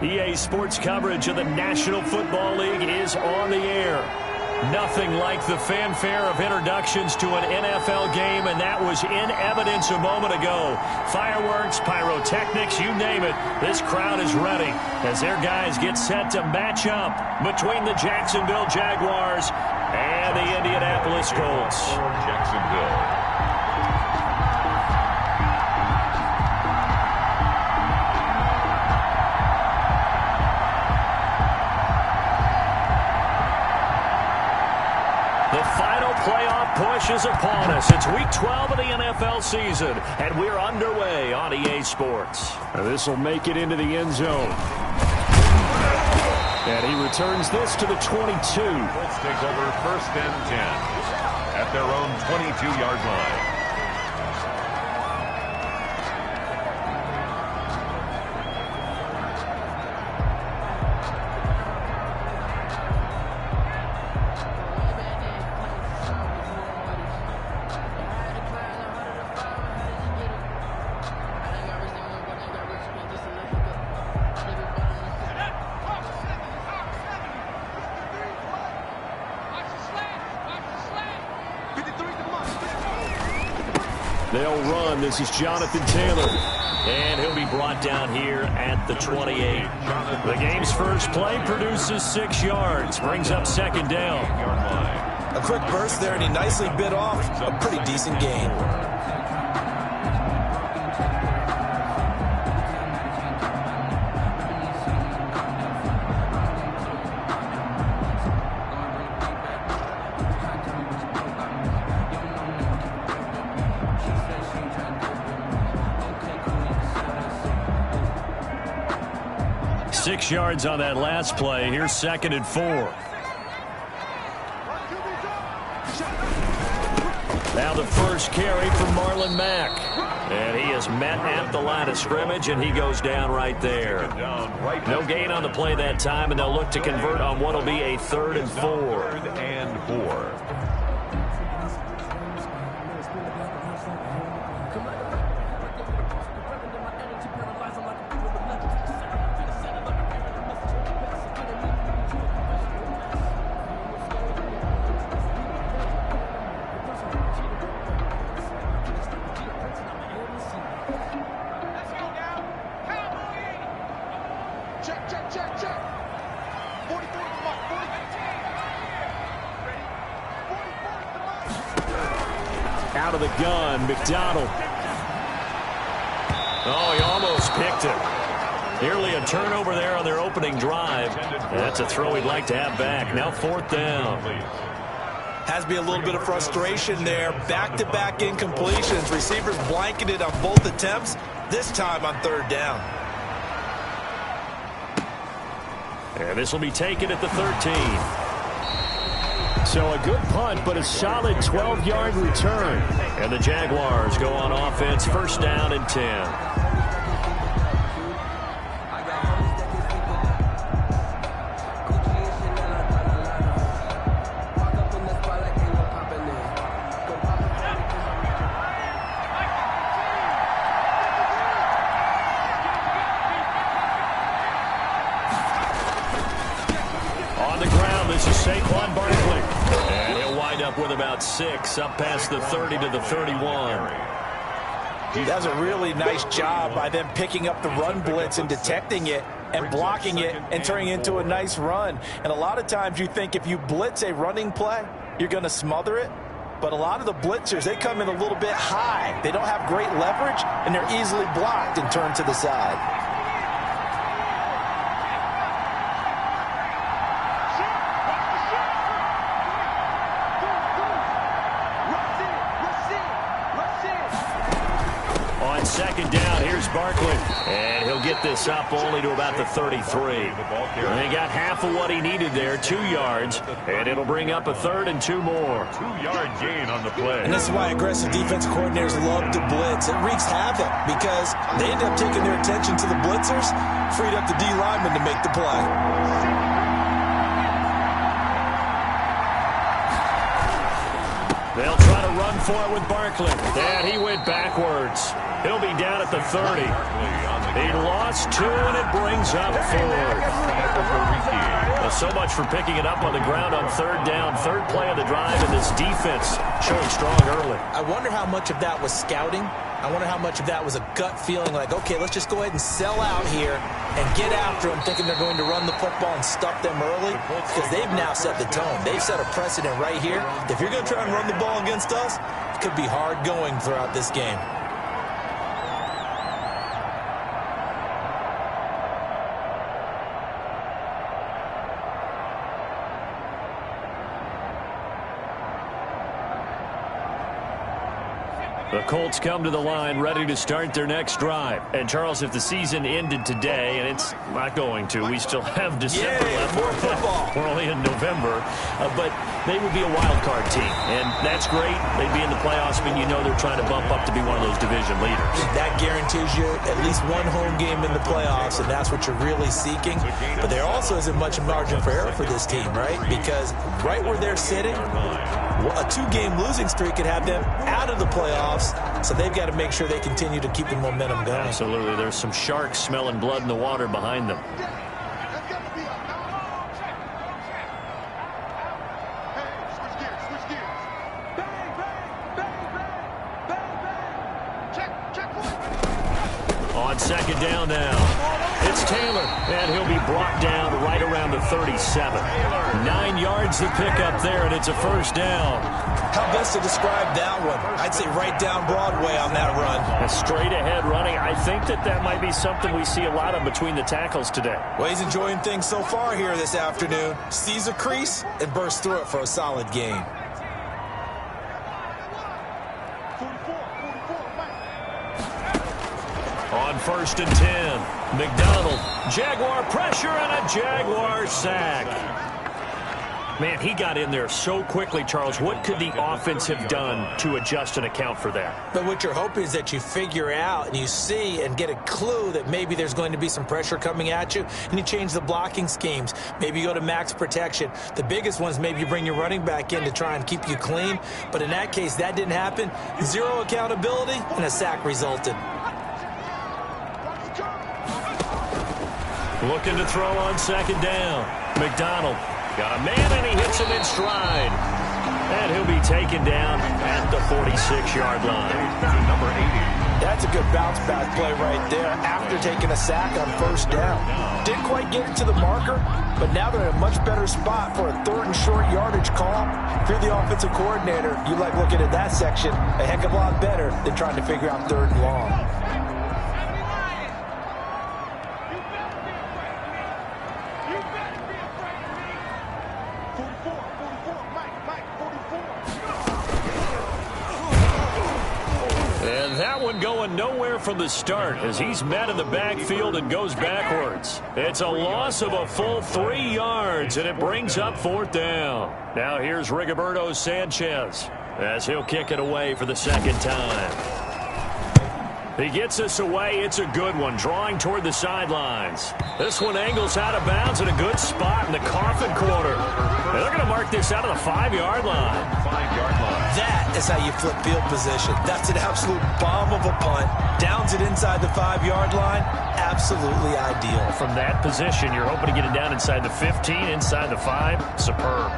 EA Sports coverage of the National Football League is on the air. Nothing like the fanfare of introductions to an NFL game, and that was in evidence a moment ago. Fireworks, pyrotechnics, you name it. This crowd is ready as their guys get set to match up between the Jacksonville Jaguars and the Indianapolis Colts. Jacksonville. Playoff push is upon us. It's week 12 of the NFL season, and we're underway on EA Sports. This will make it into the end zone. And he returns this to the 22. Colts take over 1st and 10 at their own 22-yard line. They'll run. This is Jonathan Taylor. And he'll be brought down here at the 28. The game's first play produces 6 yards. Brings up 2nd down. A quick burst there, and he nicely bit off a pretty decent gain. Six yards on that last play. Here's 2nd and 4. Now the first carry for Marlon Mack. And he is met at the line of scrimmage, and he goes down right there. No gain on the play that time, and they'll look to convert on what will be a 3rd and 4. 3rd and 4. Out of the gun, McDonald. Oh, he almost picked it. Nearly a turnover there on their opening drive. That's a throw he'd like to have back. Now 4th down. Has to be a little bit of frustration there. Back-to-back incompletions. Receivers blanketed on both attempts, this time on 3rd down. And this will be taken at the 13. So a good punt, but a solid 12-yard return. And the Jaguars go on offense, 1st down and 10. On the ground, this is Saquon Barkley. And he'll wind up with about 6, up past the 30 to the 31. That's a really nice job by them picking up the run blitz and detecting it and blocking it and turning it into a nice run. And a lot of times you think if you blitz a running play, you're going to smother it. But a lot of the blitzers, they come in a little bit high. They don't have great leverage, and they're easily blocked and turned to the side. On 2nd down, here's Barkley. And he'll get this up only to about the 33. And he got half of what he needed there, 2 yards. And it'll bring up a 3rd and 2 more. 2-yard gain on the play. And this is why aggressive defensive coordinators love to blitz. It wreaks havoc because they end up taking their attention to the blitzers, freed up the D lineman to make the play. They'll try to run for it with Barkley. And he went backwards. He'll be down at the 30. He lost 2, and it brings up 4. Well, so much for picking it up on the ground on 3rd down. 3rd play of the drive, and this defense showing strong early. I wonder how much of that was scouting. I wonder how much of that was a gut feeling like, okay, let's just go ahead and sell out here and get after them, thinking they're going to run the football and stuff them early, because they've now set the tone. They've set a precedent right here. If you're going to try and run the ball against us, it could be hard going throughout this game. The Colts come to the line ready to start their next drive. And, Charles, if the season ended today, and it's not going to, we still have December left. More football. We're only in November. But they would be a wild card team. And that's great. They'd be in the playoffs, but you know they're trying to bump up to be one of those division leaders. That guarantees you at least one home game in the playoffs, and that's what you're really seeking. But there also isn't much margin for error for this team, right? Because right where they're sitting, a 2-game losing streak could have them out of the playoffs, so they've got to make sure they continue to keep the momentum going. Absolutely. There's some sharks smelling blood in the water behind them. On 2nd down now, it's Taylor, and he'll be brought down right around the 37. 9 yards to pick up there, and it's a 1st down. How best to describe that one? I'd say right down Broadway on that run. A straight ahead running. I think that might be something we see a lot of between the tackles today. Well, he's enjoying things so far here this afternoon. Sees a crease and bursts through it for a solid gain. On 1st and 10, McDonald, Jaguar pressure and a Jaguar sack. Man, he got in there so quickly, Charles. What could the offense have done to adjust and account for that? But what you're hoping is that you figure out and you see and get a clue that maybe there's going to be some pressure coming at you, and you change the blocking schemes. Maybe you go to max protection. The biggest one is maybe you bring your running back in to try and keep you clean. But in that case, that didn't happen. 0 accountability, and a sack resulted. Looking to throw on 2nd down. McDonald got a man, and he hits him in stride. And he'll be taken down at the 46-yard line. Number 80. That's a good bounce-back play right there after taking a sack on 1st down. Didn't quite get it to the marker, but now they're in a much better spot for a 3rd and short yardage call. If you're the offensive coordinator, you like looking at that section a heck of a lot better than trying to figure out 3rd and long. And that one going nowhere from the start as he's met in the backfield and goes backwards. It's a loss of a full 3 yards, and it brings up 4th down. Now here's Rigoberto Sanchez as he'll kick it away for the 2nd time. He gets us away. It's a good one, drawing toward the sidelines. This one angles out of bounds in a good spot in the coffin corner. And they're going to mark this out of the 5-yard line. 5-yard line. That is how you flip field position. That's an absolute bomb of a punt. Downs it inside the 5-yard line. Absolutely ideal. From that position, you're hoping to get it down inside the 15, inside the 5. Superb.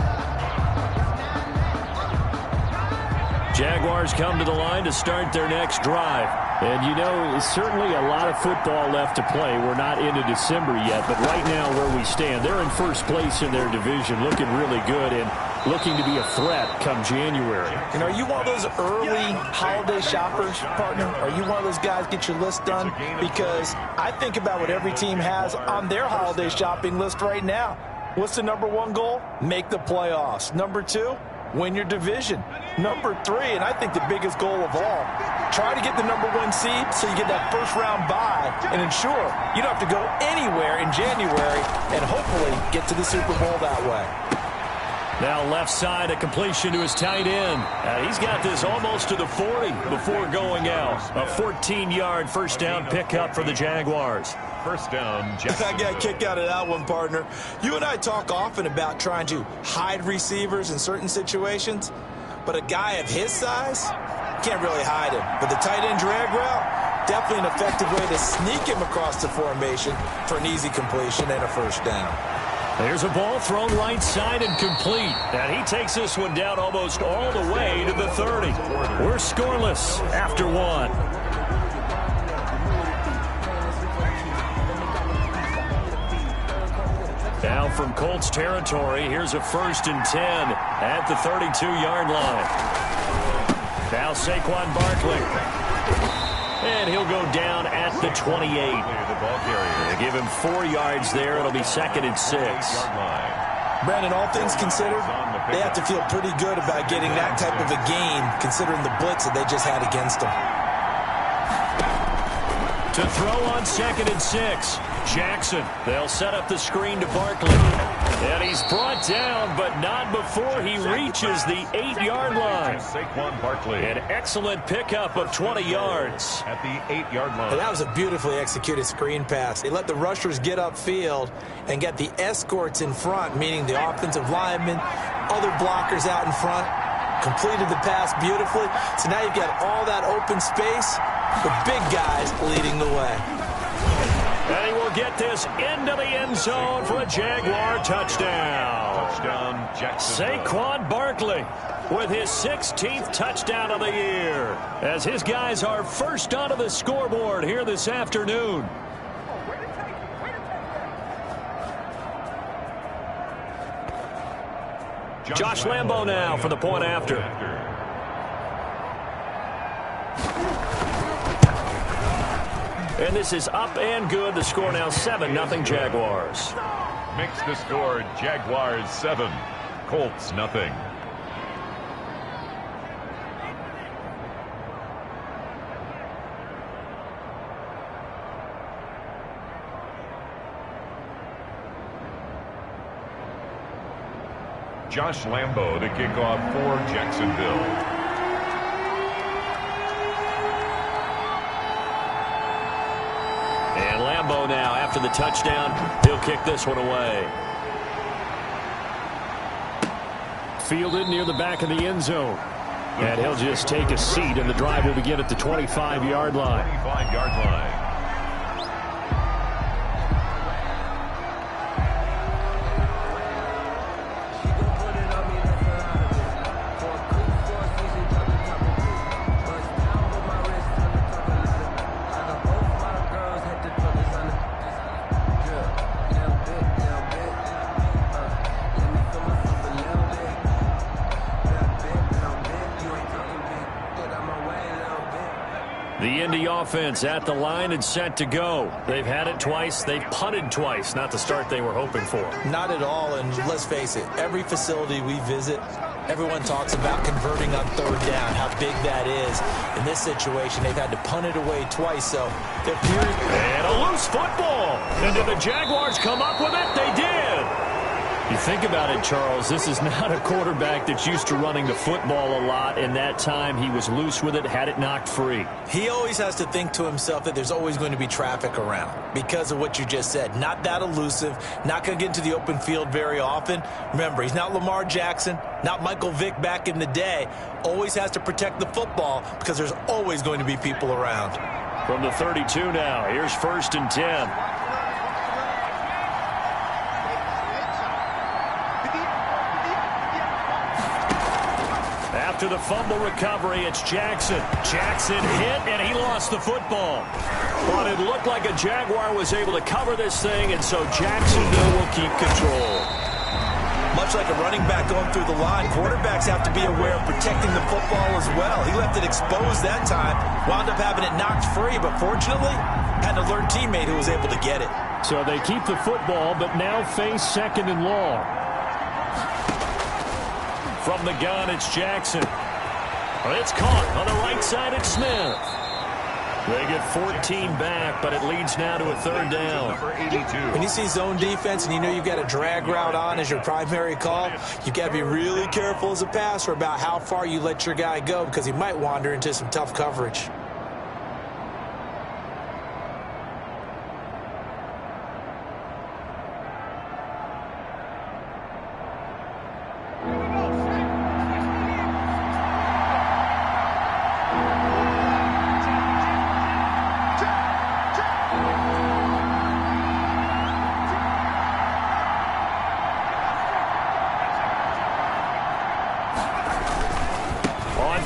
Jaguars come to the line to start their next drive. And, you know, certainly a lot of football left to play. We're not into December yet, but right now where we stand, they're in 1st place in their division, looking really good and looking to be a threat come January. You know, are you one of those early holiday shoppers, partner? Are you one of those guys get your list done? Because I think about what every team has on their holiday shopping list right now. What's the number 1 goal? Make the playoffs. Number 2? Win your division. Number 3, and I think the biggest goal of all, try to get the number 1 seed so you get that 1st round bye and ensure you don't have to go anywhere in January and hopefully get to the Super Bowl that way. Now left side, a completion to his tight end. He's got this almost to the 40 before going out. A 14-yard 1st down pickup for the Jaguars. 1st down, I got a kick out of that one, partner. You and I talk often about trying to hide receivers in certain situations, but a guy of his size can't really hide him. But the tight end drag route, Definitely an effective way to sneak him across the formation for an easy completion and a first down. There's a ball thrown right side and complete. And he takes this one down almost all the way to the 30. We're scoreless after one. Now from Colts territory, here's a 1st and 10 at the 32-yard line. Now Saquon Barkley. And he'll go down at the 28. They give him 4 yards there. It'll be 2nd and 6. Brandon, all things considered, they have to feel pretty good about getting that type of a gain, considering the blitz that they just had against them. To throw on 2nd and 6. Jackson. They'll set up the screen to Barkley. And he's brought down, but not before he reaches the 8-yard line. Saquon Barkley. An excellent pickup of 20 yards. At the 8-yard line. And that was a beautifully executed screen pass. They let the rushers get upfield and get the escorts in front, meaning the offensive linemen, other blockers out in front. Completed the pass beautifully. So now you've got all that open space with big guys leading the way. And he will get this into the end zone for a Jaguar touchdown. Touchdown, Jackson. Saquon Barkley with his 16th touchdown of the year, as his guys are first onto the scoreboard here this afternoon. Josh Lambo now for the point after. And this is up and good. The score now 7-0 Jaguars. Makes the score Jaguars 7, Colts nothing. Josh Lambo to kick off for Jacksonville. And Lambo now, after the touchdown, he'll kick this one away. Fielded near the back of the end zone. And he'll just take a seat, and the drive will begin at the 25-yard line. 25-yard line. The Indy offense at the line and set to go. They've had it twice. They've punted twice. Not the start they were hoping for. Not at all, and let's face it, every facility we visit, everyone talks about converting on 3rd down, how big that is. In this situation, they've had to punt it away twice, so they're period. And a loose football. And did the Jaguars come up with it? They did. You think about it, Charles, this is not a quarterback that's used to running the football a lot, and that time he was loose with it, had it knocked free. He always has to think to himself that there's always going to be traffic around because of what you just said. Not that elusive, not going to get into the open field very often. Remember, he's not Lamar Jackson, not Michael Vick back in the day. Always has to protect the football because there's always going to be people around. From the 32 now, here's 1st and 10. After the fumble recovery, it's Jackson. Jackson hit, and he lost the football. But it looked like a Jaguar was able to cover this thing, and so Jacksonville will keep control. Much like a running back going through the line, quarterbacks have to be aware of protecting the football as well. He left it exposed that time, wound up having it knocked free, but fortunately, had an alert teammate who was able to get it. So they keep the football, but now face 2nd and long. From the gun, it's Jackson. It's caught on the right side. It's Smith. They get 14 back, but it leads now to a 3rd down. Number 82. When you see zone defense and you know you've got a drag route on as your primary call, you've got to be really careful as a passer about how far you let your guy go because he might wander into some tough coverage.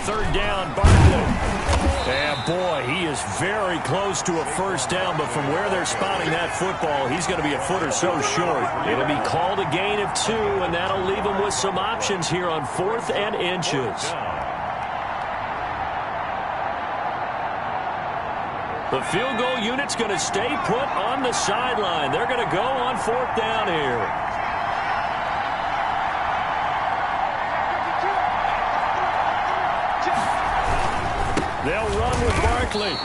third down. Barkley. And boy, he is very close to a first down, but from where they're spotting that football, he's going to be a foot or so short. It'll be called a gain of 2, and that'll leave him with some options here on 4th and inches. The field goal unit's going to stay put on the sideline. They're going to go on 4th down here. They'll run with Barkley.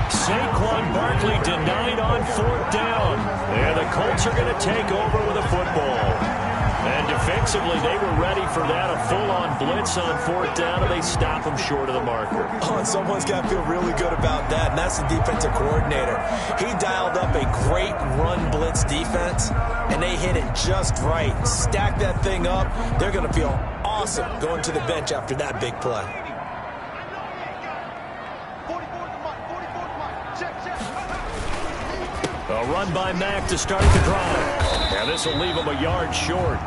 Saquon Barkley denied on 4th down. And the Colts are going to take over with a football. And defensively, they were ready for that, a full-on blitz on 4th down, and they stop them short of the marker. Oh, and someone's got to feel really good about that, and that's the defensive coordinator. He dialed up a great run blitz defense, and they hit it just right. Stack that thing up. They're going to feel awesome going to the bench after that big play. A run by Mack to start the drive. And this will leave him a yard short.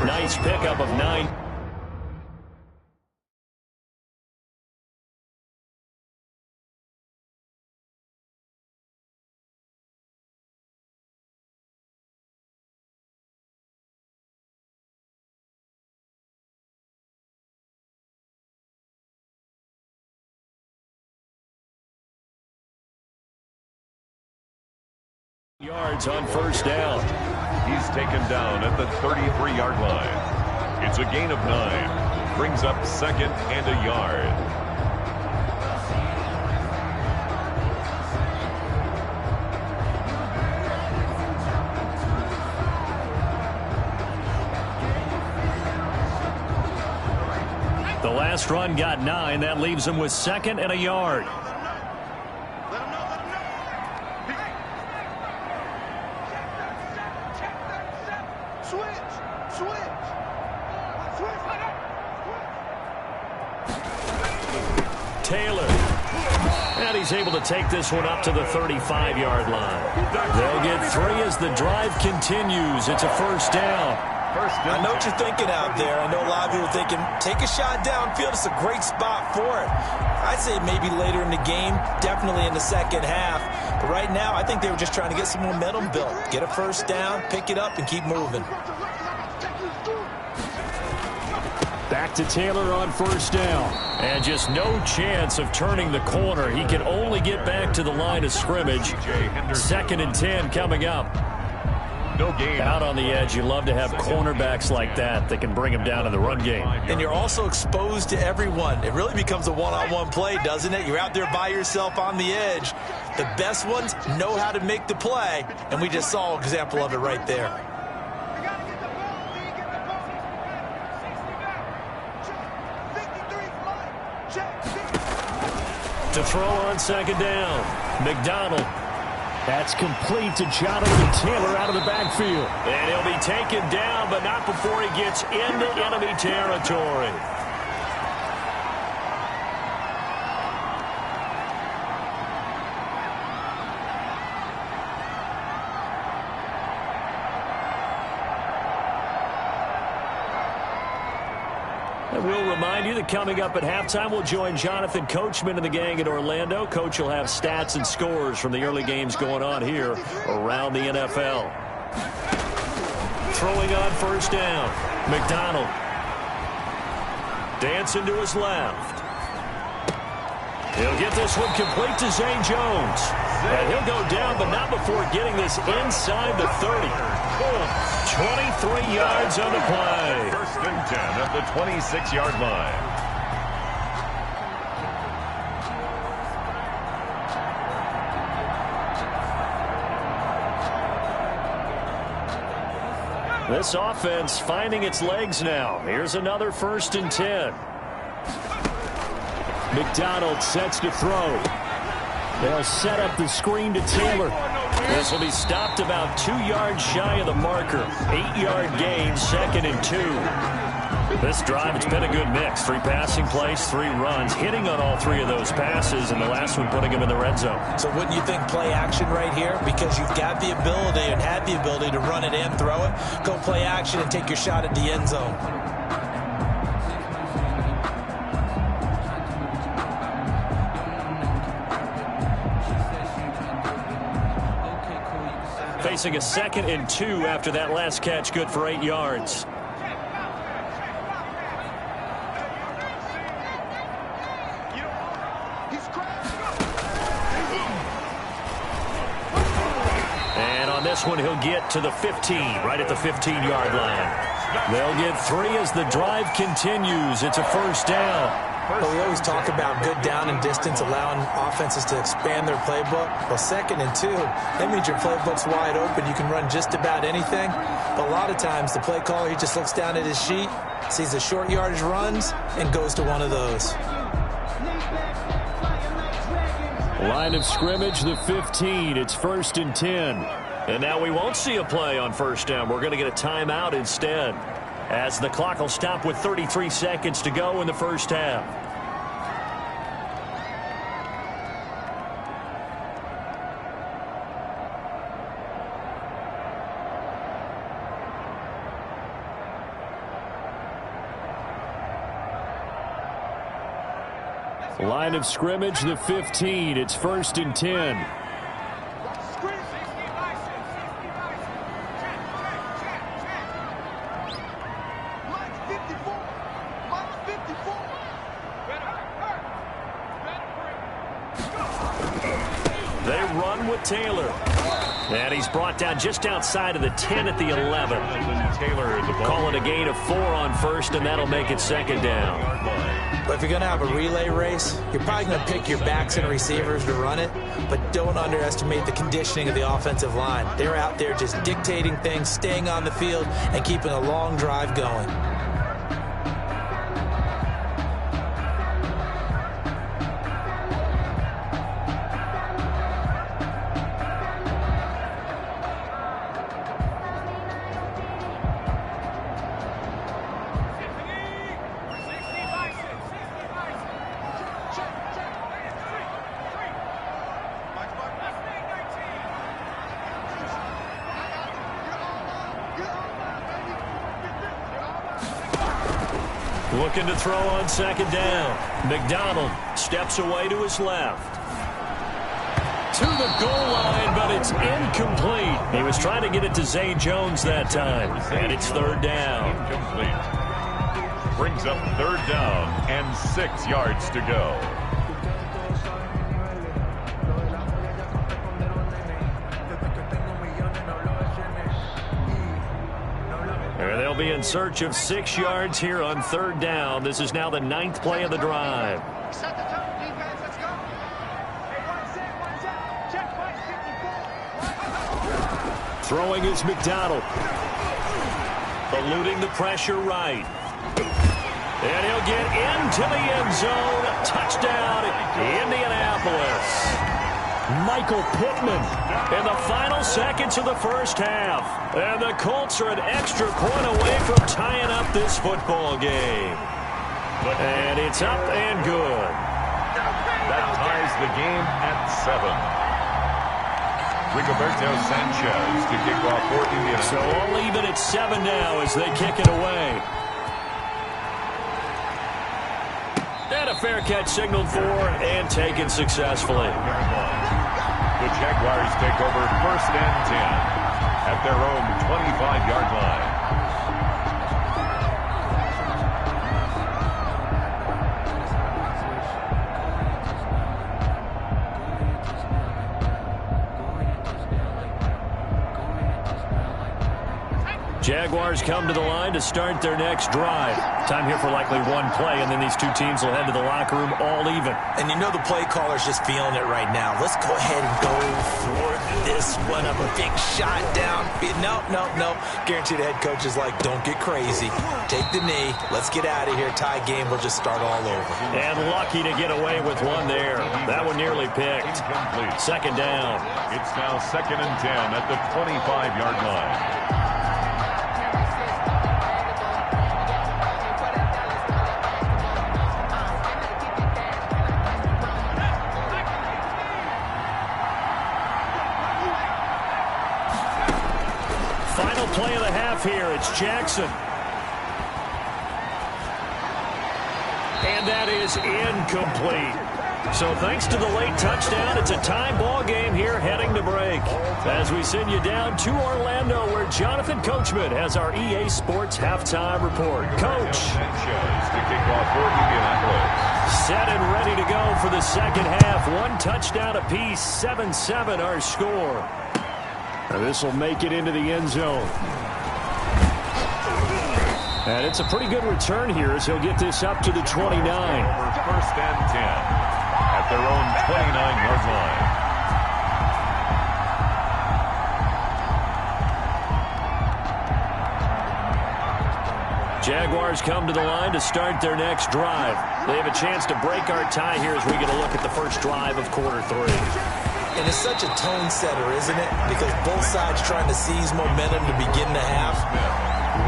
Nice pickup of 9. Yards on first down. He's taken down at the 33-yard line. It's a gain of 9. Brings up 2nd and a yard. The last run got 9. That leaves him with 2nd and a yard. Taylor. And he's able to take this one up to the 35-yard line. They'll get 3 as the drive continues. It's a first down. I know what you're thinking out there. I know a lot of people are thinking, take a shot downfield. It's a great spot for it. I'd say maybe later in the game, definitely in the second half. But right now, I think they were just trying to get some momentum built. Get a first down, pick it up, and keep moving. Back to Taylor on first down. And just no chance of turning the corner. He can only get back to the line of scrimmage. 2nd and 10 coming up. No gain. Out on the edge, you love to have cornerbacks like that that can bring him down in the run game. And you're also exposed to everyone. It really becomes a one-on-one play, doesn't it? You're out there by yourself on the edge. The best ones know how to make the play, and we just saw an example of it right there. To throw on 2nd down. McDonald. That's complete to Jonathan Taylor out of the backfield. And he'll be taken down, but not before he gets into enemy territory. And we'll remind you that coming up at halftime, we'll join Jonathan Coachman and the gang in Orlando. Coach will have stats and scores from the early games going on here around the NFL. Throwing on first down. McDonald. Dancing to his left. He'll get this one complete to Zay Jones. And he'll go down, but not before getting this inside the 30. 23 yards on the play. 1st and 10 at the 26-yard line. This offense finding its legs now. Here's another 1st and 10. McDonald sets to throw. They'll set up the screen to Taylor. This will be stopped about 2 yards shy of the marker. 8-yard gain, 2nd and 2. This drive, it's been a good mix. 3 passing plays, 3 runs, hitting on all 3 of those passes, and the last one putting him in the red zone. So wouldn't you think play action right here? Because you've got the ability and had the ability to run it and throw it. Go play action and take your shot at the end zone. Facing a 2nd and 2 after that last catch, good for 8 yards. And on this one, he'll get to the 15, right at the 15-yard line. They'll get 3 as the drive continues. It's a first down. Well, we always talk about good down and distance, allowing offenses to expand their playbook. Well, 2nd and 2, that means your playbook's wide open. You can run just about anything. But a lot of times, the play caller, he just looks down at his sheet, sees the short yardage runs, and goes to one of those. Line of scrimmage, the 15. It's 1st and 10. And now we won't see a play on first down. We're going to get a timeout instead, as the clock will stop with 33 seconds to go in the first half. Line of scrimmage, the 15. It's 1st and 10. They run with Taylor. And he's brought down just outside of the 10 at the 11. Taylor is calling a gain of 4 on first, and that'll make it 2nd down. But if you're going to have a relay race, you're probably going to pick your backs and receivers to run it, but don't underestimate the conditioning of the offensive line. They're out there just dictating things, staying on the field, and keeping a long drive going. Looking to throw on 2nd down. McDonald steps away to his left. To the goal line, but it's incomplete. He was trying to get it to Zay Jones that time, and it's 3rd down. Incomplete. Brings up 3rd down and 6 yards to go. They'll be in search of 6 yards here on 3rd down. This is now the 9th play of the drive. Throwing is McDonald. Eluding the pressure right. And he'll get into the end zone. Touchdown, Indianapolis. Michael Pittman in the final seconds of the first half. And the Colts are an extra point away from tying up this football game. And it's up and good. That ties the game at 7. Rigoberto Sanchez to kick off for Indianapolis. So all even at 7 now as they kick it away. And a fair catch signaled for and taken successfully. The Jaguars take over 1st and 10 at their own 25-yard line. Jaguars come to the line to start their next drive. Time here for likely one play, and then these two teams will head to the locker room all even. And you know the play caller's just feeling it right now. Let's go ahead and go for this one of a big shot down. No. Guarantee the head coach is like, don't get crazy. Take the knee. Let's get out of here. Tie game. We'll just start all over. And lucky to get away with one there. That one nearly picked. Incomplete. 2nd down. It's now 2nd and 10 at the 25-yard line. Final play of the half here. It's Jackson. And that is incomplete. So thanks to the late touchdown, it's a tie ball game here heading to break. As we send you down to Orlando, where Jonathan Coachman has our EA Sports halftime report. Coach. To kick off for Indianapolis. Set and ready to go for the second half. One touchdown apiece, 7-7 our score. This will make it into the end zone. And it's a pretty good return here as he'll get this up to the 29. First and 10 at their own 29-yard line. Jaguars come to the line to start their next drive. They have a chance to break our tie here as we get a look at the first drive of quarter 3. And it's such a tone setter, isn't it? Because both sides trying to seize momentum to begin the half.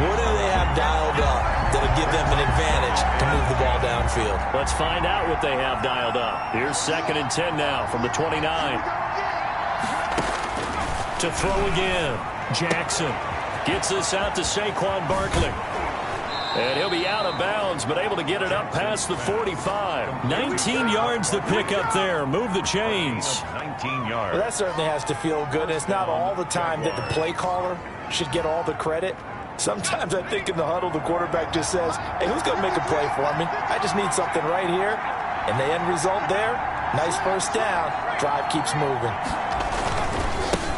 What do they have dialed up that'll give them an advantage to move the ball downfield? Let's find out what they have dialed up. Here's 2nd and 10 now from the 29. To throw again. Jackson gets this out to Saquon Barkley. And he'll be out of bounds, but able to get it up past the 45. 19 yards to pick up there. Move the chains. 19 yards. Well, that certainly has to feel good. It's not all the time that the play caller should get all the credit. Sometimes I think in the huddle, the quarterback just says, hey, who's going to make a play for me? I just need something right here. And the end result there, nice first down. Drive keeps moving.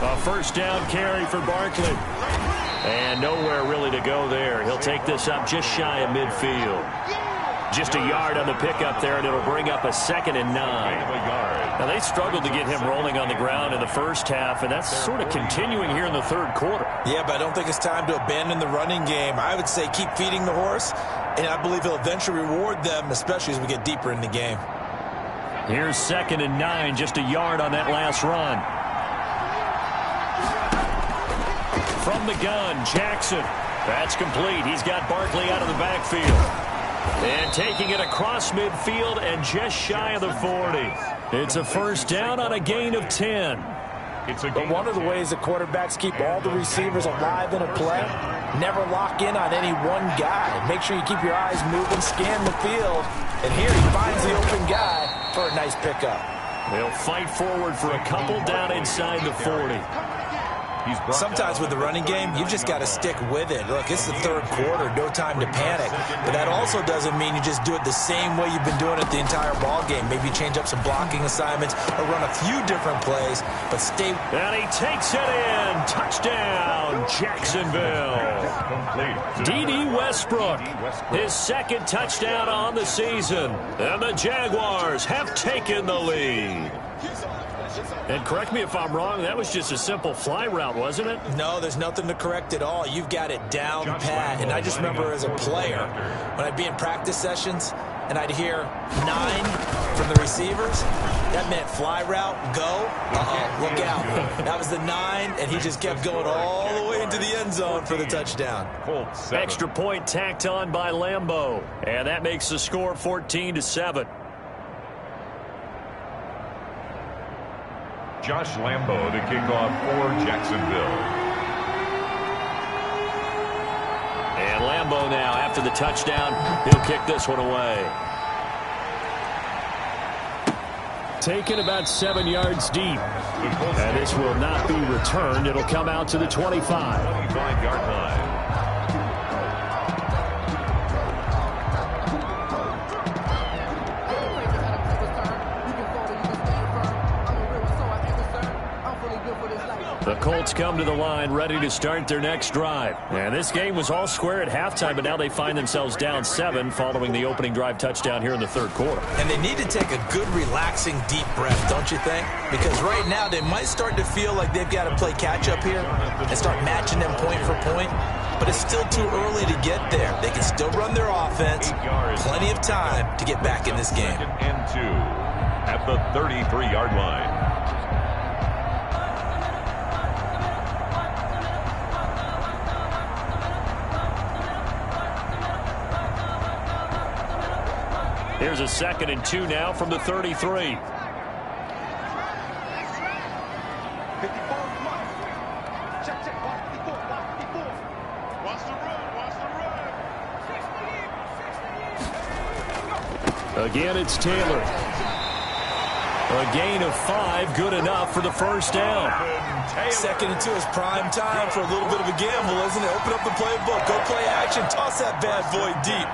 A first down carry for Barkley. And nowhere really to go there. He'll take this up just shy of midfield. Just a yard on the pickup there, and it'll bring up a 2nd and 9. Now, they struggled to get him rolling on the ground in the first half, and that's sort of continuing here in the third quarter. Yeah, but I don't think it's time to abandon the running game. I would say keep feeding the horse, and I believe he'll eventually reward them, especially as we get deeper in the game. Here's 2nd and 9, just a yard on that last run. From the gun, Jackson. That's complete. He's got Barkley out of the backfield. And taking it across midfield and just shy of the 40. It's a first down on a gain of 10. But one of the ways that quarterbacks keep all the receivers alive in a play, never lock in on any one guy. Make sure you keep your eyes moving, scan the field. And here he finds the open guy for a nice pickup. They'll fight forward for a couple down inside the 40. Sometimes with the running game, you just got to stick with it. Look, it's the third quarter, no time to panic. But that also doesn't mean you just do it the same way you've been doing it the entire ball game. Maybe change up some blocking assignments or run a few different plays, but stay. And he takes it in. Touchdown, Jacksonville. D.D. Westbrook, his 2nd touchdown on the season. And the Jaguars have taken the lead. And correct me if I'm wrong, that was just a simple fly route, wasn't it? No, there's nothing to correct at all. You've got it down pat. And I just remember as a player, when I'd be in practice sessions and I'd hear 9 from the receivers, that meant fly route, go, look out. That was the 9, and he just kept going all the way into the end zone for the touchdown. Extra point tacked on by Lambeau. And that makes the score 14-7. Josh Lambeau to kick off for Jacksonville. And Lambeau now, after the touchdown, he'll kick this one away. Taken about 7 yards deep. And this will not be returned. It'll come out to the 25. 25-yard line. The Colts come to the line ready to start their next drive. And this game was all square at halftime, but now they find themselves down 7 following the opening drive touchdown here in the third quarter. And they need to take a good, relaxing, deep breath, don't you think? Because right now they might start to feel like they've got to play catch-up here and start matching them point for point. But it's still too early to get there. They can still run their offense. Plenty of time to get back in this game. 2nd and 2 at the 33-yard line. Here's a 2nd and 2 now from the 33. Again, it's Taylor. A gain of 5, good enough for the first down. 2nd and 2 is prime time for a little bit of a gamble, isn't it? Open up the playbook, go play action, toss that bad boy deep.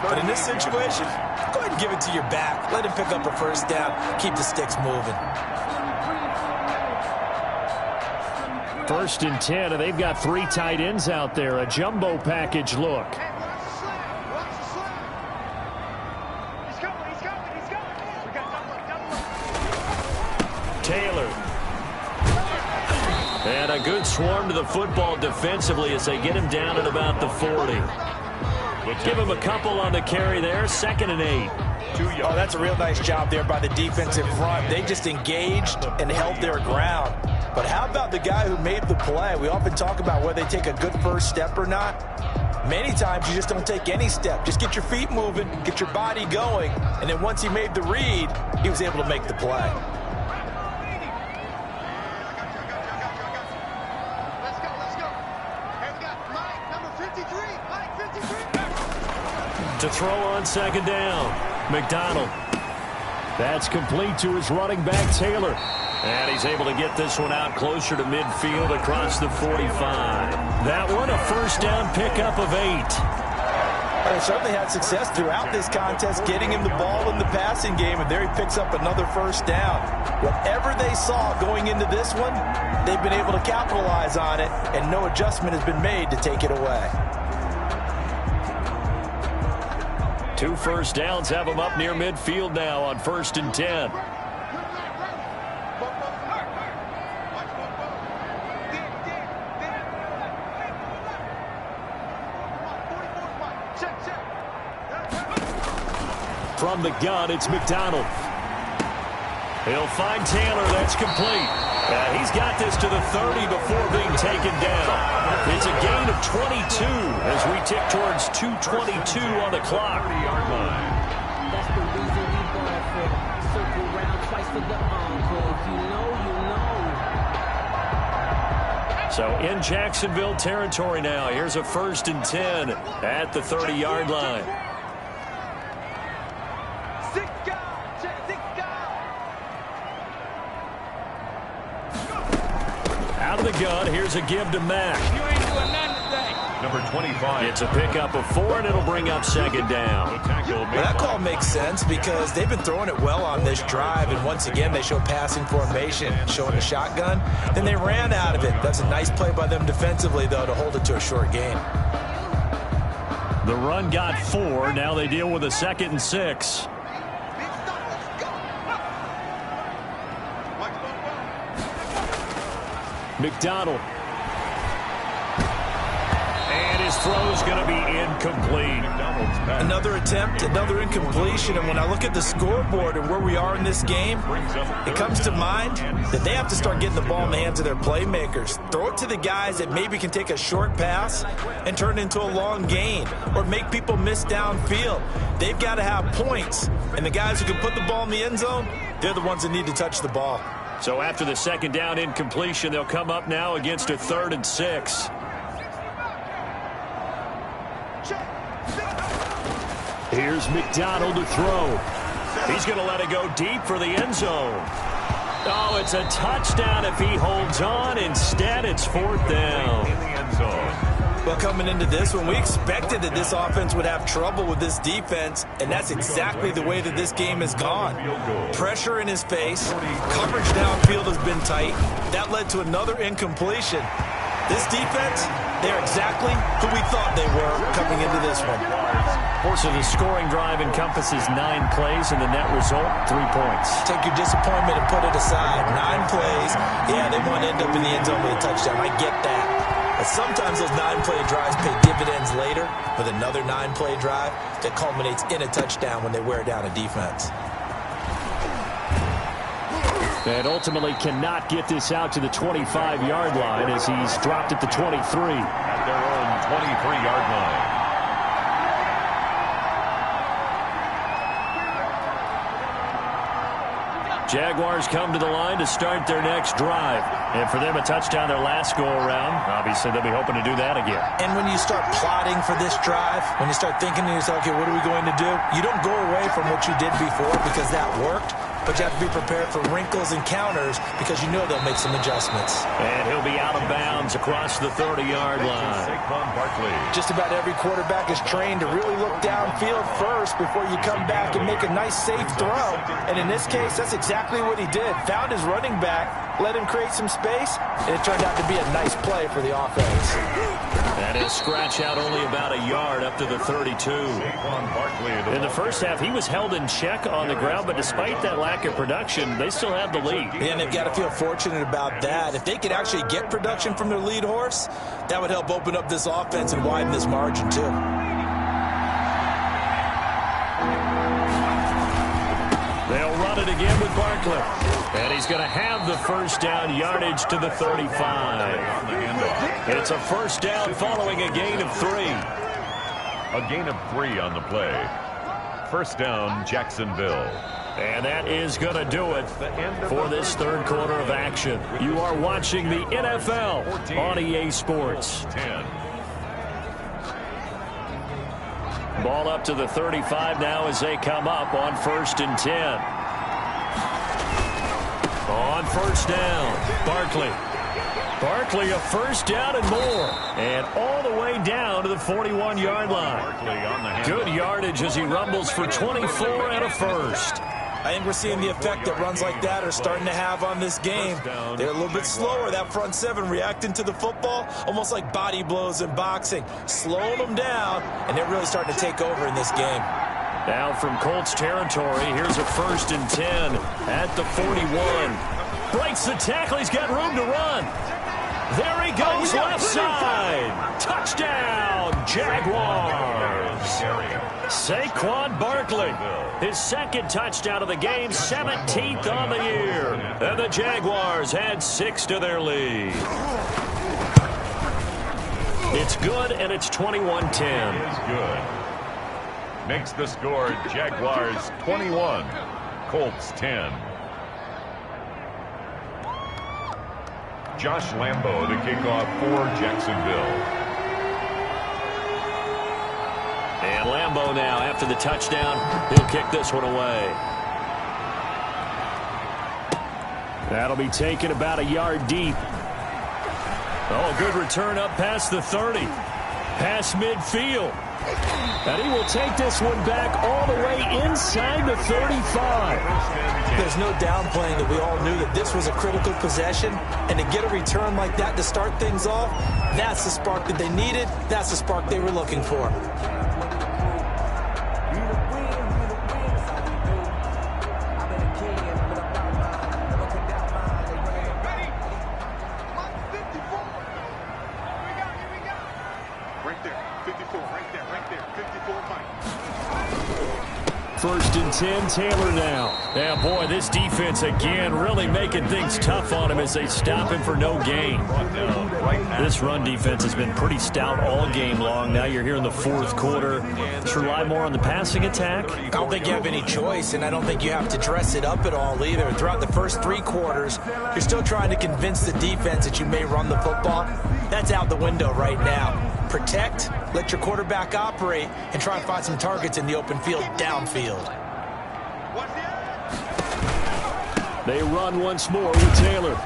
But in this situation, go ahead and give it to your back. Let him pick up a first down. Keep the sticks moving. 1st and 10, and they've got 3 tight ends out there. A jumbo package look. Taylor. And a good swarm to the football defensively as they get him down at about the 40. Give him a couple on the carry there. 2nd and 8. Oh, that's a real nice job there by the defensive front. They just engaged and held their ground. But how about the guy who made the play? We often talk about whether they take a good first step or not. Many times you just don't take any step. Just get your feet moving, get your body going, and then once he made the read, he was able to make the play. To throw on 2nd down. McDonald. That's complete to his running back, Taylor. And he's able to get this one out closer to midfield across the 45. That one, a first down pickup of 8. They certainly had success throughout this contest, getting him the ball in the passing game, and there he picks up another first down. Whatever they saw going into this one, they've been able to capitalize on it, and no adjustment has been made to take it away. 2 first downs have them up near midfield now on 1st and 10. From the gun, it's McDonald. He'll find Taylor. That's complete. He's got this to the 30 before being taken down. It's a gain of 22 as we tick towards 2:22 on the clock. That's the reason we ball for. Circle round twice for the encore. If you know, you know. So in Jacksonville territory now. Here's a 1st and 10 at the 30-yard line. Out of the gun, here's a give to Mack. You ain't doing nothing today. Number 25. It's a pickup of 4, and it'll bring up 2nd down. Well, that call makes sense because they've been throwing it well on this drive, and once again, they show passing formation, showing a shotgun. Then they ran out of it. That's a nice play by them defensively, though, to hold it to a short gain. The run got 4. Now they deal with a 2nd and 6. McDonald. And his throw is going to be incomplete. Another attempt, another incompletion. And when I look at the scoreboard and where we are in this game, it comes to mind that they have to start getting the ball in the hands of their playmakers. Throw it to the guys that maybe can take a short pass and turn it into a long gain or make people miss downfield. They've got to have points. And the guys who can put the ball in the end zone, they're the ones that need to touch the ball. So after the 2nd down incompletion, they'll come up now against a 3rd and 6. Here's McDonald to throw. He's going to let it go deep for the end zone. Oh, it's a touchdown if he holds on. Instead, it's 4th down. In the end zone. Well, coming into this one, we expected that this offense would have trouble with this defense, and that's exactly the way that this game has gone. Pressure in his face. Coverage downfield has been tight. That led to another incompletion. This defense, they're exactly who we thought they were coming into this one. So the scoring drive encompasses 9 plays, and the net result, 3 points. Take your disappointment and put it aside. 9 plays. Yeah, they want to end up in the end zone with a touchdown. I get that. But sometimes those 9-play drives pay dividends later with another 9-play drive that culminates in a touchdown when they wear down a defense. And ultimately cannot get this out to the 25-yard line as he's dropped at the 23. At their own 23-yard line. Jaguars come to the line to start their next drive. And for them, a touchdown their last go-around. Obviously, they'll be hoping to do that again. And when you start plotting for this drive, when you start thinking to yourself, okay, what are we going to do? You don't go away from what you did before because that worked. but you have to be prepared for wrinkles and counters because you know they'll make some adjustments. And he'll be out of bounds across the 30-yard line. Saquon Barkley. Just about every quarterback is trained to really look downfield first before you come back and make a nice, safe throw. And in this case, that's exactly what he did. Found his running back, let him create some space, and it turned out to be a nice play for the offense. That is scratch out only about a yard up to the 32. In the first half, he was held in check on the ground, but despite that lack of production, they still have the lead. And they've got to feel fortunate about that. If they could actually get production from their lead horse, that would help open up this offense and widen this margin, too. They'll run it again with Barkley. And he's going to have the first down, yardage to the 35. It's a first down following a gain of 3. A gain of 3 on the play. First down, Jacksonville. And that is going to do it for this third quarter of action. You are watching the NFL on EA Sports. 10. Ball up to the 35 now as they come up on 1st and 10. On first down, Barkley. Barkley a first down and more. And all the way down to the 41-yard line. Good yardage as he rumbles for 24 and a first. I think we're seeing the effect that runs like that are starting to have on this game. They're a little bit slower, that front seven, reacting to the football, almost like body blows in boxing, slowing them down, and they're really starting to take over in this game. Now from Colts territory, here's a 1st and 10 at the 41. Breaks the tackle, he's got room to run. There he goes, left side. Touchdown, Jaguars. Saquon Barkley, his second touchdown of the game, 17th on the year. And the Jaguars add 6 to their lead. It's good, and it's 21-10. Is good. Makes the score Jaguars 21, Colts 10. Josh Lambo to kick off for Jacksonville. And Lambo now, after the touchdown, he'll kick this one away. That'll be taken about a yard deep. Oh, good return up past the 30. Past midfield. And he will take this one back all the way inside the 35. There's no downplaying that we all knew that this was a critical possession, and to get a return like that to start things off, that's the spark that they needed. That's the spark they were looking for. First and 10, Taylor now. Yeah, boy, this defense again really making things tough on him as they stop him for no gain. This run defense has been pretty stout all game long. Now you're here in the fourth quarter. Just rely more on the passing attack. I don't think you have any choice, and I don't think you have to dress it up at all either. Throughout the first 3 quarters, you're still trying to convince the defense that you may run the football. That's out the window right now. Protect, let your quarterback operate, and try and find some targets in the open field downfield. They run once more with Taylor.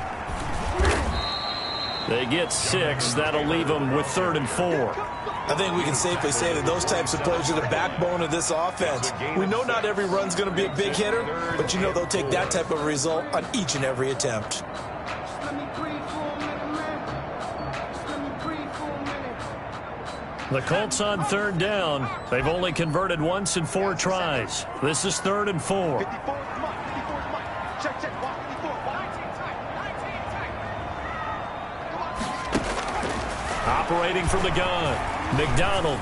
They get 6. That'll leave them with 3rd and 4. I think we can safely say that those types of plays are the backbone of this offense. We know not every run's going to be a big hitter, but you know they'll take that type of result on each and every attempt. The Colts on 3rd down. They've only converted once in 4 tries. This is 3rd and 4. Operating from the gun, McDonald.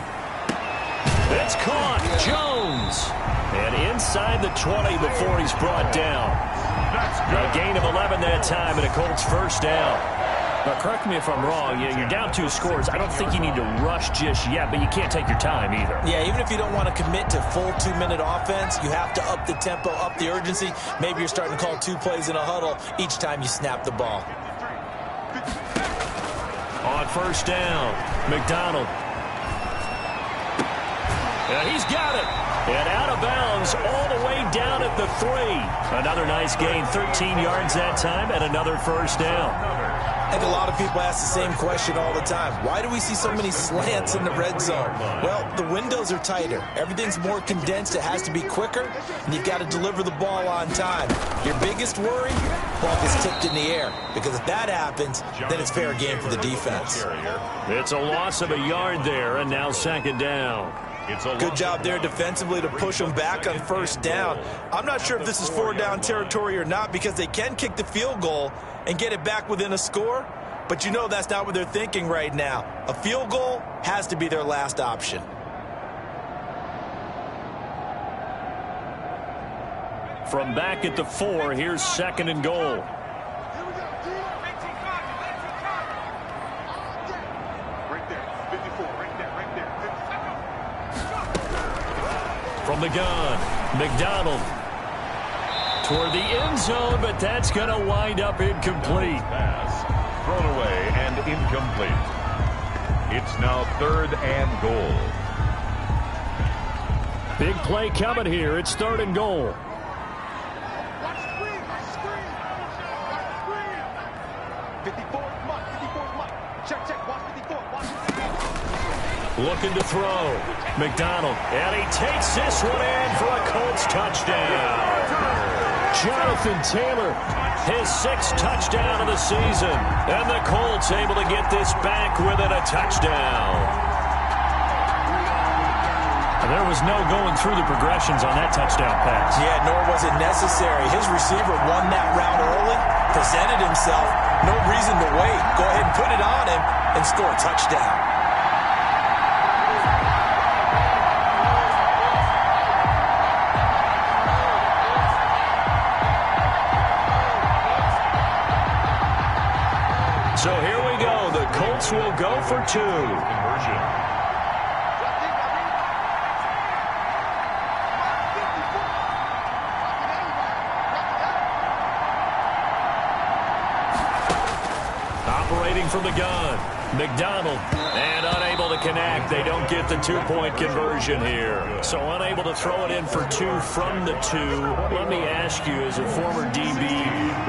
That's caught. Jones. And inside the 20 before he's brought down. A gain of 11 that time and a Colts first down. Now, correct me if I'm wrong. You're down 2 scores. I don't think you need to rush just yet, but you can't take your time either. Yeah, even if you don't want to commit to full 2-minute offense, you have to up the tempo, up the urgency. Maybe you're starting to call 2 plays in a huddle each time you snap the ball. On first down, McDonald. And he's got it. And out of bounds all the way down at the 3. Another nice gain, 13 yards that time, and another first down. I think a lot of people ask the same question all the time. Why do we see so many slants in the red zone? Well, the windows are tighter. Everything's more condensed. It has to be quicker, and you've got to deliver the ball on time. Your biggest worry, ball gets tipped in the air, because if that happens, then it's fair game for the defense. It's a loss of a yard there, and now second down. Good job there defensively to push them back on first down. I'm not sure if this is 4-down territory or not, because they can kick the field goal and get it back within a score, but you know that's not what they're thinking right now. A field goal has to be their last option. From back at the 4, here's second and goal. From the gun, McDonald toward the end zone, but that's going to wind up incomplete. Pass thrown away and incomplete. It's now 3rd and goal. Big play coming here. It's 3rd and goal. Looking to throw. McDonald, and he takes this one in for a Colts touchdown. Jonathan Taylor, his 6th touchdown of the season. And the Colts able to get this back within a touchdown. And there was no going through the progressions on that touchdown pass. Yeah, nor was it necessary. His receiver won that route early, presented himself, no reason to wait. Go ahead and put it on him and score a touchdown. So here we go. The Colts will go for 2. Conversion. Operating from the gun, McDonald, and unable to connect. They don't get the 2-point conversion here. So unable to throw it in for 2 from the 2. Let me ask you, as a former DB,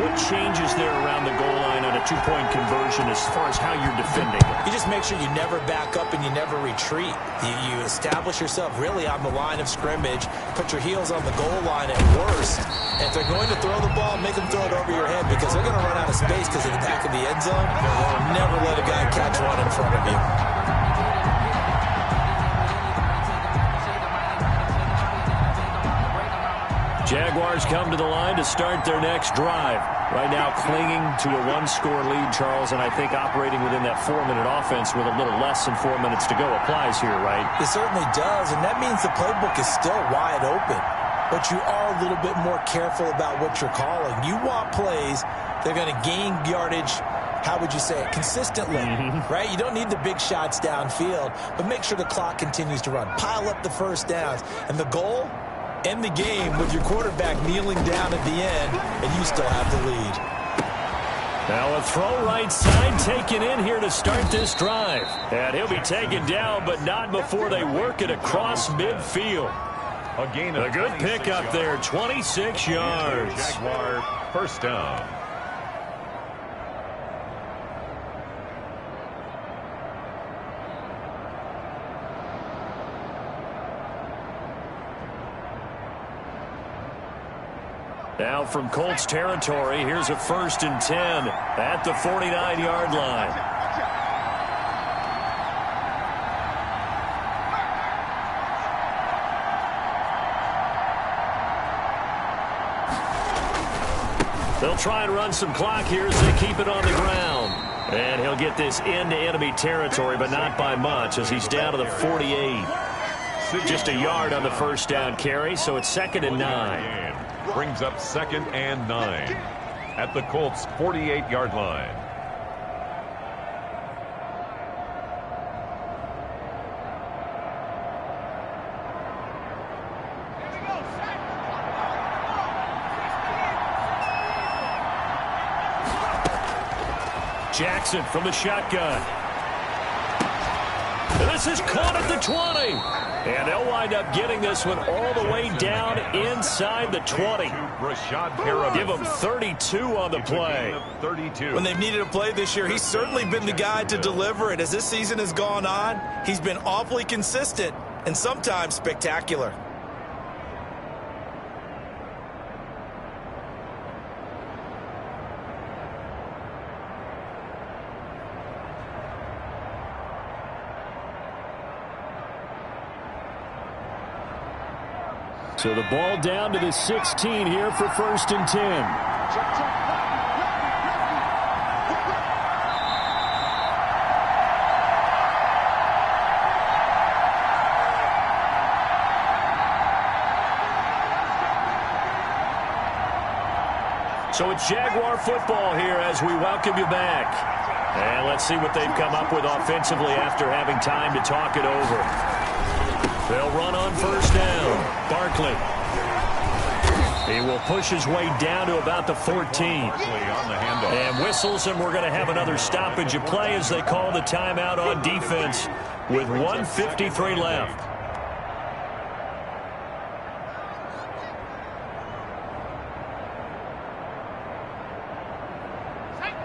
what changes there around the goal line on a 2-point conversion as far as how you're defending it? You just make sure you never back up and you never retreat. You establish yourself really on the line of scrimmage, put your heels on the goal line at worst. And if they're going to throw the ball, make them throw it over your head, because they're going to run out of space because of the back of the end zone. Never let a guy catch one in front of you. Jaguars come to the line to start their next drive. Right now clinging to a 1-score lead, Charles, and I think operating within that 4-minute offense with a little less than 4 minutes to go applies here, right? It certainly does, and that means the playbook is still wide open. But you are a little bit more careful about what you're calling. You want plays that are going to gain yardage, how would you say it, consistently, right? You don't need the big shots downfield, but make sure the clock continues to run. Pile up the first downs. And the goal? End the game with your quarterback kneeling down at the end, and you still have the lead. Now a throw right side taken in here to start this drive. And he'll be taken down, but not before they work it across midfield. A gain of a good pickup there, 26 yards. Jaguar first down. Now from Colts territory, here's a 1st and 10 at the 49-yard line. They'll try and run some clock here as they keep it on the ground. And he'll get this into enemy territory, but not by much, as he's down to the 48. Just a yard on the first down carry, so it's 2nd and 9. Brings up 2nd and 9 at the Colts 48-yard line. Jackson from the shotgun. This is caught at the 20. And they'll wind up getting this one all the way down inside the 20. Give them 32 on the play. 32. When they've needed a play this year, he's certainly been the guy to deliver it. As this season has gone on, he's been awfully consistent and sometimes spectacular. So the ball down to the 16 here for 1st and 10. So it's Jaguar football here as we welcome you back. And let's see what they've come up with offensively after having time to talk it over. They'll run on 1st down. Barkley. He will push his way down to about the 14. And whistles, and we're going to have another stoppage of play as they call the timeout on defense with 1:53 left.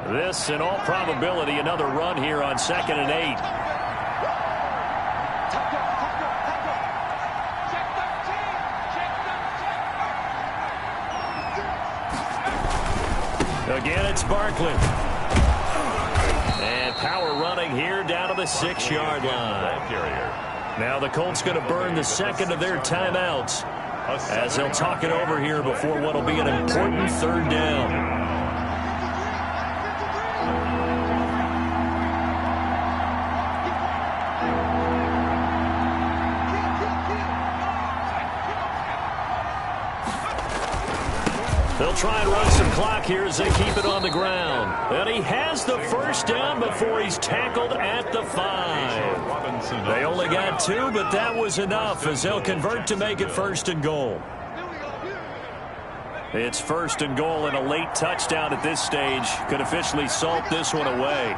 This, in all probability, another run here on 2nd and 8. Again, it's Barkley. And power running here down to the 6-yard line. Now the Colts going to burn the second of their timeouts as they'll talk it over here before what will be an important 3rd down. They'll try and run some clock here as they keep it on the ground. And he has the 1st down before he's tackled at the 5. They only got 2, but that was enough as they'll convert to make it 1st and goal. It's 1st and goal, and a late touchdown at this stage could officially salt this one away.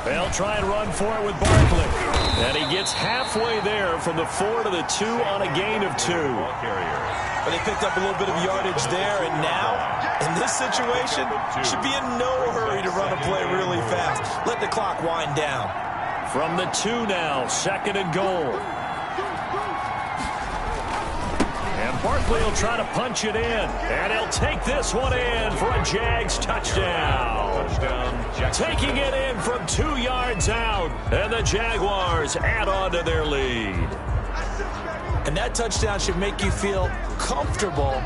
They'll try and run for it with Barkley. And he gets halfway there from the 4 to the 2 on a gain of 2. But they picked up a little bit of yardage there, and now, in this situation, should be in no hurry to run a play really fast. Let the clock wind down. From the 2 now, 2nd and goal. And Barkley will try to punch it in. And he'll take this one in for a Jags touchdown. Taking it in from 2 yards out. And the Jaguars add on to their lead. And that touchdown should make you feel comfortable.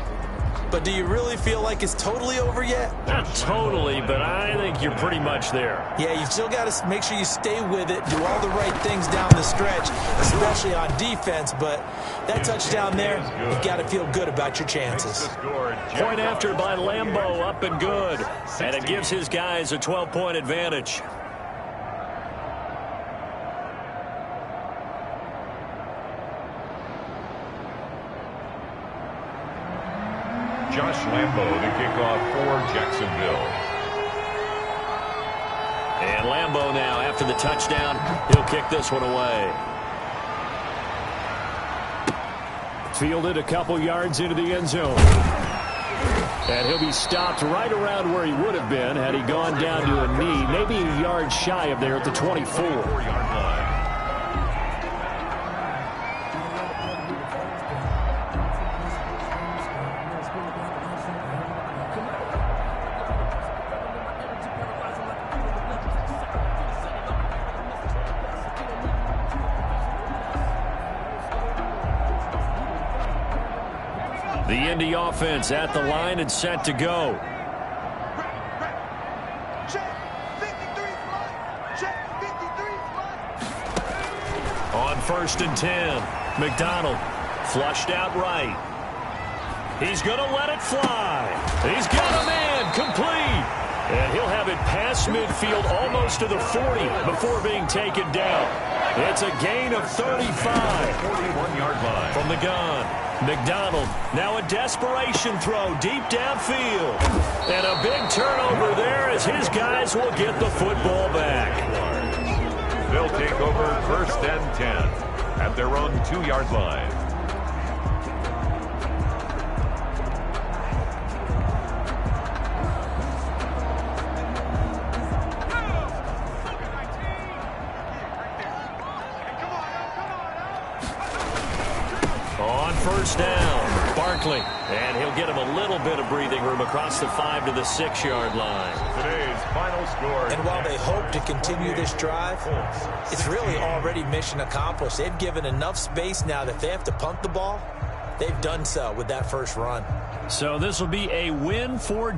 But do you really feel like it's totally over yet? Not totally, but I think you're pretty much there. Yeah, you still got to make sure you stay with it, do all the right things down the stretch, especially on defense. But that touchdown there, you've got to feel good about your chances. Point after by Lambo, up and good. And it gives his guys a 12-point advantage. Josh Lambo to kick off for Jacksonville. And Lambo now, after the touchdown, he'll kick this one away. Fielded a couple yards into the end zone. And he'll be stopped right around where he would have been had he gone down to a knee, maybe a yard shy of there at the 24. 4-yard line. The Indy offense at the line and set to go. On 1st and 10, McDonald flushed out right. He's going to let it fly. He's got a man complete. And he'll have it past midfield almost to the 40 before being taken down. It's a gain of 35. 41-yard line. From the gun, McDonald. Now a desperation throw deep downfield. And a big turnover there as his guys will get the football back. They'll take over 1st and 10 at their own 2-yard line. On 1st down, Barkley. And he'll get him a little bit of breathing room across the 5 to the 6-yard line. Today's final score. And while they hope to continue this drive, it's really already mission accomplished. They've given enough space now that if they have to punt the ball, they've done so with that first run. So this will be a win for